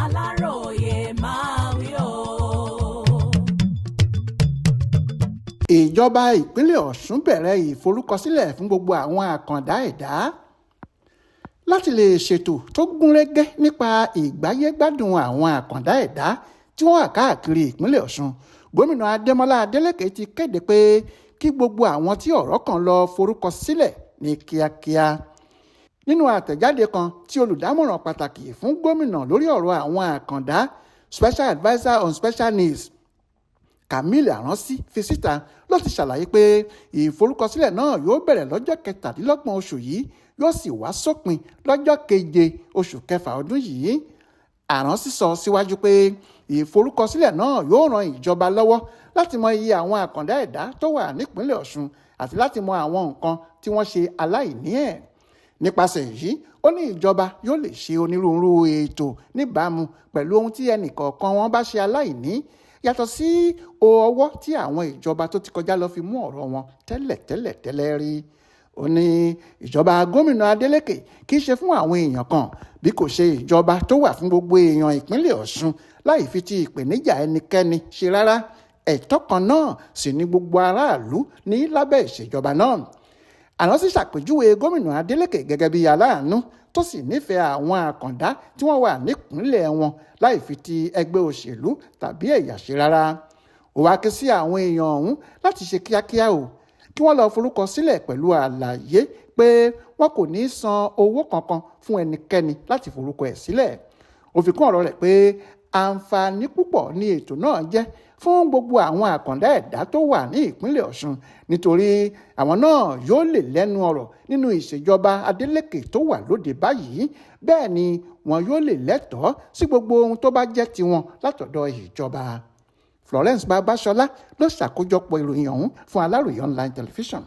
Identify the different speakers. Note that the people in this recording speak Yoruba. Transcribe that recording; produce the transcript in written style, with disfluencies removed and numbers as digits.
Speaker 1: Aláròyé máa wí o.
Speaker 2: Ìjọba ìpínlẹ̀ Ọ̀ṣun bẹ̀rẹ̀ ìforúkọsílẹ̀ fún gbogbo àwọn àkàndá ẹ̀dá láti lè ṣètò tó gúnrégé nípa ìgbáyégbádùn àwọn àkàndá ẹ̀dá tí wọ́n wà káàkiri ìpínlẹ̀ Ọ̀ṣun. Gómìnà Adémọ́lá Adélékè ti kéde pé kí gbogbo àwọn tí ọ̀rọ̀ kàn lọ forúkọ sílẹ̀ ní kíákíá. Nínú àtẹ̀jáde kan tí olùdámọ̀ràn pàtàkì fún gómìnà lórí ọ̀rọ̀ àwọn àkàndá Special Adviser on Special Needs Camille Aronsi fi síta ló ti ṣàlàyé pé ìforúkọsílẹ̀ náà yóò bẹ̀rẹ̀ lọ́jọ́ 27 oṣù yìí yóò sì wá sópin lọ́jọ́ 7 oṣù kẹfà ọdún yìí. Aronsi sọ síwájú pé ìforúkọsílẹ̀ náà yóò ran ìjọba lọ́wọ́ láti mọ iye àwọn àkàndá ẹ̀dá tó wà nípínlẹ̀ Ọ̀ṣun àti láti mọ àwọn nǹkan tí wọ́n ṣe aláìní ẹ̀. Nípasẹ̀ èyí, ó ní ìjọba yóò lè ṣe onírúurú ètò níbàámu pẹ̀lú ohun tí ẹnìkọ̀ọ̀kan wọn bá ṣe aláìní, yàtọ̀ sí ọwọ́ tí àwọn ìjọba tó ti kọjá lọ fi mú ọ̀rọ̀ wọn tẹ́lẹ̀ rí. Ó ní ìjọba gómìnà Adélékè kì í ṣe fún àwọn èèyàn kan bí kò ṣe ìjọba tó wà fún gbogbo èèyàn ìpínlẹ̀ Ọ̀ṣun láì fi ti ìpèníjà ẹnikẹ́ni ṣe rárá. Ẹ̀tọ́ kan náà sì ni gbogbo aráàlú ní lábẹ́ ìṣèjọba náà. Aronsi ṣàpèjúwe gómìnà Adélékè gẹ́gẹ́ bí aláàánú tó sì nífẹ̀ẹ́ àwọn àkàndá tí wọ́n wà nípìnlẹ̀ wọn láì fi ti ẹgbẹ́ òṣèlú tàbí ẹ̀yà ṣe rárá. Ó wá ké sí àwọn èèyàn ọ̀hún láti ṣe kíákíá kí wọ́n lọ forúkọ sílẹ̀ pẹ̀lú àlàyé pé wọn kò ní san owó kankan fún ẹnikẹ́ni láti forúkọ ẹ̀ sílẹ̀. Ó fi kún ọ̀rọ̀ rẹ̀ pé àǹfààní púpọ̀ ni ètò náà jẹ́ fún gbogbo àwọn àkàndá ẹ̀dá tó wà ní ìpínlẹ̀ Ọ̀ṣun nítorí àwọn náà yóò lè lẹ́nu ọ̀rọ̀ nínú ìṣèjọba Adélékè tó wà lóde báyìí, bẹ́ẹ̀ ni wọn yóò lè lẹ́tọ̀ọ́ sí gbogbo ohun tó bá jẹ́ tiwọn látọ̀dọ̀ ìjọba. Florence Babasola ló ṣàkójọpọ̀ ìròyìn ọ̀hún fún Aláròyé Online Television.